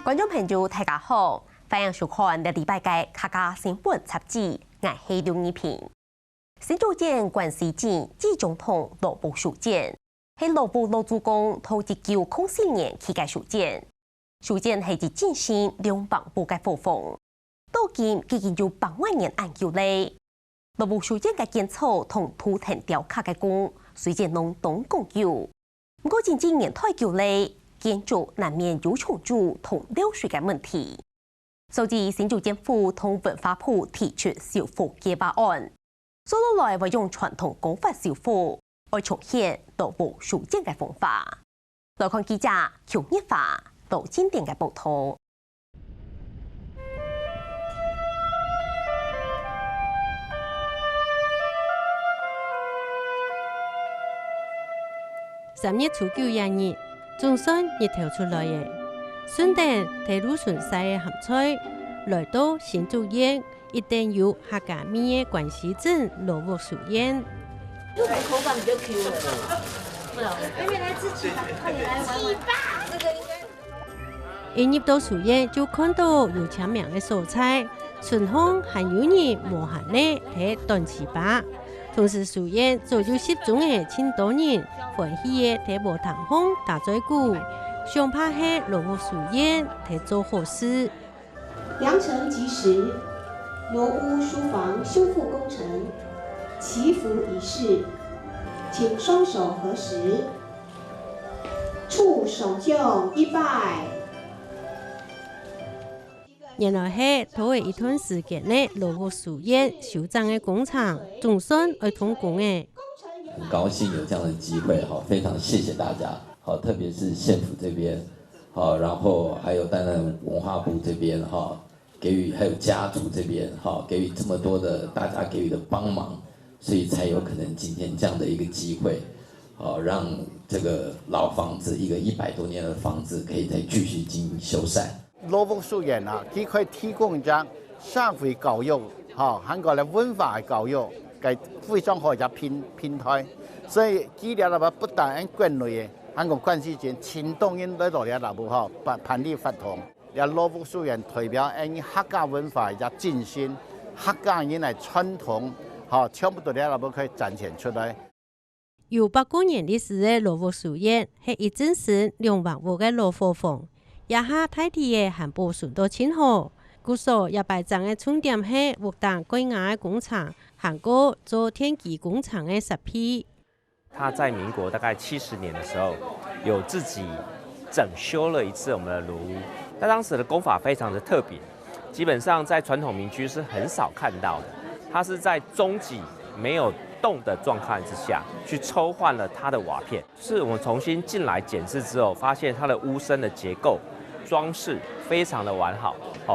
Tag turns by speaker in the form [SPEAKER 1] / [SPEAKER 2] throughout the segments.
[SPEAKER 1] 观众朋友大家好，欢迎收看礼拜嘅客家新闻杂志，我係刘一平。新竹县关西镇季总统罗布事件，係罗布老主公到1904年起嘅事件。事件係自進行兩邦部嘅互訪，到今已經有8萬年研究咧。羅布事件嘅建草同圖騰雕刻嘅工，雖然攏當共有，不過近幾年太久咧。建築難免有重組同流水嘅問題，所以新竹政府同文化部提出修復計劃案，所落來會用傳統工法修復，來重現羅布事件嘅方法。來看記者邱日華到經典嘅報道。
[SPEAKER 2] 3月初9日。總算日頭出來嘅，順帶睇魯順西嘅鹹菜，來到新竹縣，一定有客家味嘅關西鎮羅布樹宴。
[SPEAKER 3] 口感比較 Q 的，妹妹來自己吧，快點來玩玩。這個應該。
[SPEAKER 2] 一入到樹宴就看到有簽名嘅蔬菜，順豐還有人磨下嚟睇斷翅巴。同時樹宴早就集中嘅千多人，歡喜嘅睇無糖風大嘴鼓，上拍係羅布樹宴睇做好事。
[SPEAKER 4] 良辰吉時，羅屋書房修復工程，祈福儀式，請雙手合十，觸手就一拜。
[SPEAKER 2] 原來係拖嘅一段時間呢，羅布樹宴修整嘅工廠總算會通工嘅。
[SPEAKER 5] 很高興有這樣的機會，好，非常謝謝大家，好，特別是縣府這邊，好，然後還有當然文化部這邊，哈，給予還有家族這邊，哈，給予這麼多的大家給予的幫忙，所以才有可能今天這樣的一個機會，好，讓這個老房子一個100多年的房子可以再繼續經營修繕。
[SPEAKER 6] 羅布樹宴啊，佢可以提供咗社會教育，嚇，韓國嘅文化教育，係非常好嘅平台。所以佢哋啦，不但喺國內嘅韓國關係圈，全當然嚟到嚟啦，唔好辦理活動。有羅布樹宴代表喺客家文化嘅精神，客家人嘅傳統，嚇，全部都嚟啦，可以展現出來。
[SPEAKER 2] 有8多年歷史嘅羅布樹宴係一陣時2萬戶嘅羅布房。也下大地嘅環保順到清好，故所也擺張嘅重點係活動貴雅嘅工廠，韓國做天基工廠嘅實批。
[SPEAKER 7] 他在民國大概70年的時候，有自己整修了一次我們的羅屋。那當時的工法非常的特別，基本上在傳統民居是很少看到的。它是在中脊沒有動的狀況之下去抽換了它的瓦片，是我們重新進來檢視之後，發現它的屋身的結構、裝飾非常的完好，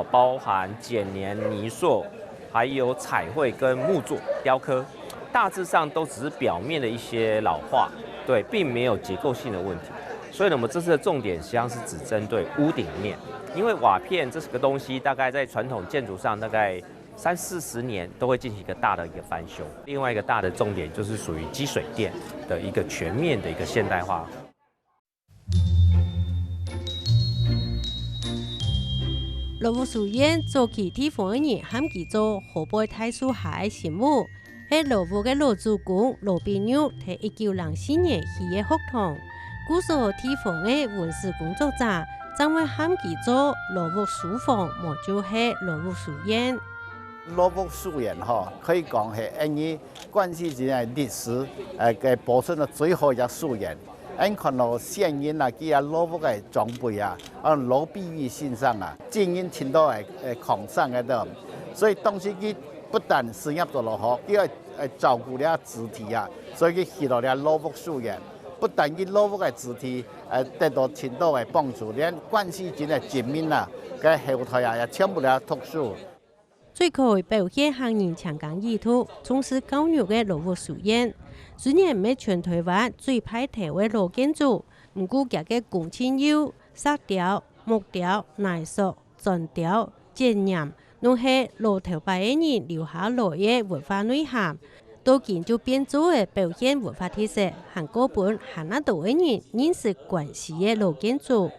[SPEAKER 7] 包含剪黏、泥塑，還有彩繪跟木作雕刻，大致上都只是表面的一些老化，對，並沒有結構性的問題。所以呢，我們這次的重點實際上是只針對屋頂面，因為瓦片這個東西大概在傳統建築上大概30-40年都會進行一個大的一個翻修。另外一個大的重點就是屬於積水電的一個全面的一個現代化。
[SPEAKER 2] 羅布樹宴早期地方嘅人喊佢做河北大樹下嘅神母，係羅布嘅老主公羅炳玉喺1904年起嘅學堂，故所地方嘅文史工作者將會喊佢做羅布書房，莫就係羅布樹宴。
[SPEAKER 6] 羅布樹宴可以講係喺關西之間歷史嘅保存得最好嘅樹宴。我看到先人啊，佢啊羅布嘅裝備啊，羅碧玉先生啊，經驗程度係狂上嘅度，所以當時佢不但事業做得好，佢係照顧了肢體啊，所以佢起到了羅布樹宴。不但佢羅布嘅肢體得到程度嘅幫助，連關西之間嘅人民啊嘅後台啊也全部了特殊。
[SPEAKER 2] 最可以表現行人長江意圖，從事教育嘅羅布樹宴。雖然唔係全台灣最派頭嘅老建築，唔過佢嘅工程有石雕、木雕、泥塑、磚雕、剪黏，都係老頭輩嘅人留下來嘅文化內涵。到建築變做嘅表現文化特色，韓國本韓那度嘅人認識關係嘅老建築。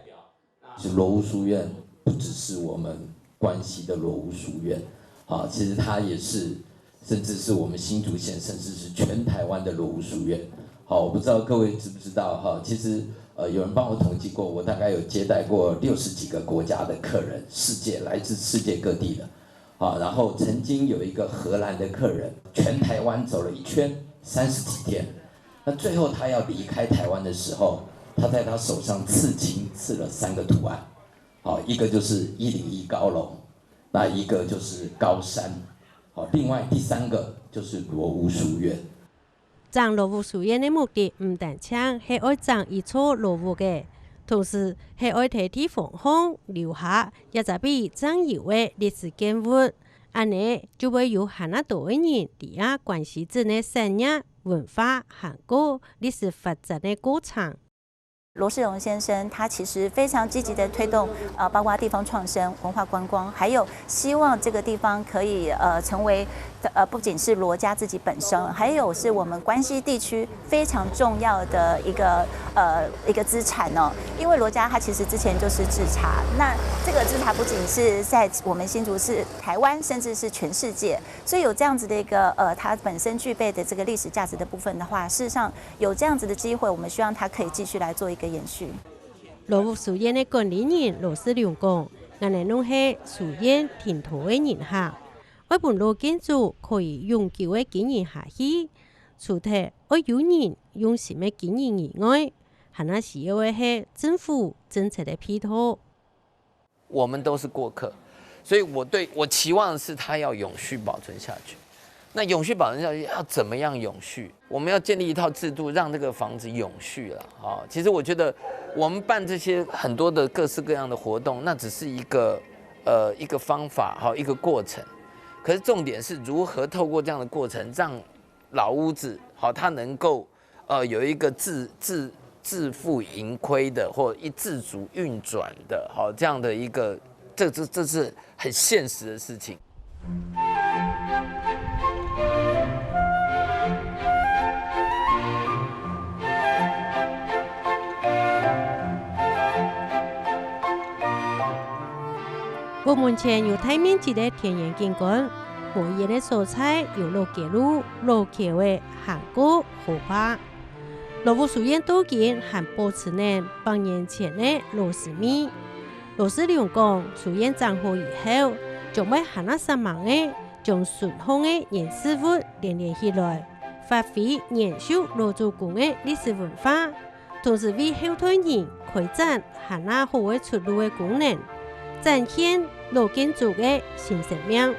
[SPEAKER 5] 是羅屋書院不只是我们关西的罗屋书院，好，其实它也是，甚至是我们新竹县，甚至是全台湾的罗屋书院。好，我不知道各位知不知道哈，其实有人帮我统计过，我大概有接待过60几个国家的客人，来自世界各地的。啊，然后曾经有一个荷兰的客人，全台湾走了一圈，30几天。那最后他要离开台湾的时候，他在他手上刺青，刺了3个图案。好，一个就是101高楼，那一个就是高山，好，另外第3个就是罗屋书院。
[SPEAKER 2] 藏罗屋书院的目的唔单止系爱藏一座罗屋嘅，同时系爱提提防空留下一只比藏有嘅历史建物，安尼就会有很多人伫啊关系镇嘅产业、文化、韩国历史发展的过程。
[SPEAKER 8] 罗世荣先生他其实非常积极的推动包括地方创生、文化观光，还有希望这个地方可以成为不仅是罗家自己本身，还有是我们关西地区非常重要的一个资产哦。因为罗家它其实之前就是制茶，那这个制茶不仅是在我们新竹市、台湾，甚至是全世界，所以有这样子的一个它本身具备的这个历史价值的部分的话，事实上有这样子的机会，我们希望它可以继续来做一个延续。
[SPEAKER 2] 罗屋书院的管理人罗世良讲，我哋拢系书院田土的人客，我本罗建筑可以永久的经营下去。除咗我有人用心的经营以外，还那需要的系政府政策的配套。
[SPEAKER 9] 我们都是过客，所以我期望的是它要永续保存下去。那永续保存下去要怎么样永续？我们要建立一套制度，让这个房子永续了啊！其实我觉得我们办这些很多的各式各样的活动，那只是一个方法哈，一个过程。可是重点是如何透过这样的过程，让老屋子好，它能够有一个自负盈亏的，或自主运转的，好这样的一个，这是很现实的事情。
[SPEAKER 2] 我目前有大面积的田园景观，每year的蔬菜有罗吉路、罗茄的韩国、荷花。罗屋书院多见还保持呢100年前的罗氏米。罗世良讲，书院整好以后，将会很3万的将顺丰的原事物连起来，发挥延续罗祖公的历史文化，同时为后代人开展很好的出路的功能。展现罗建筑的新生命。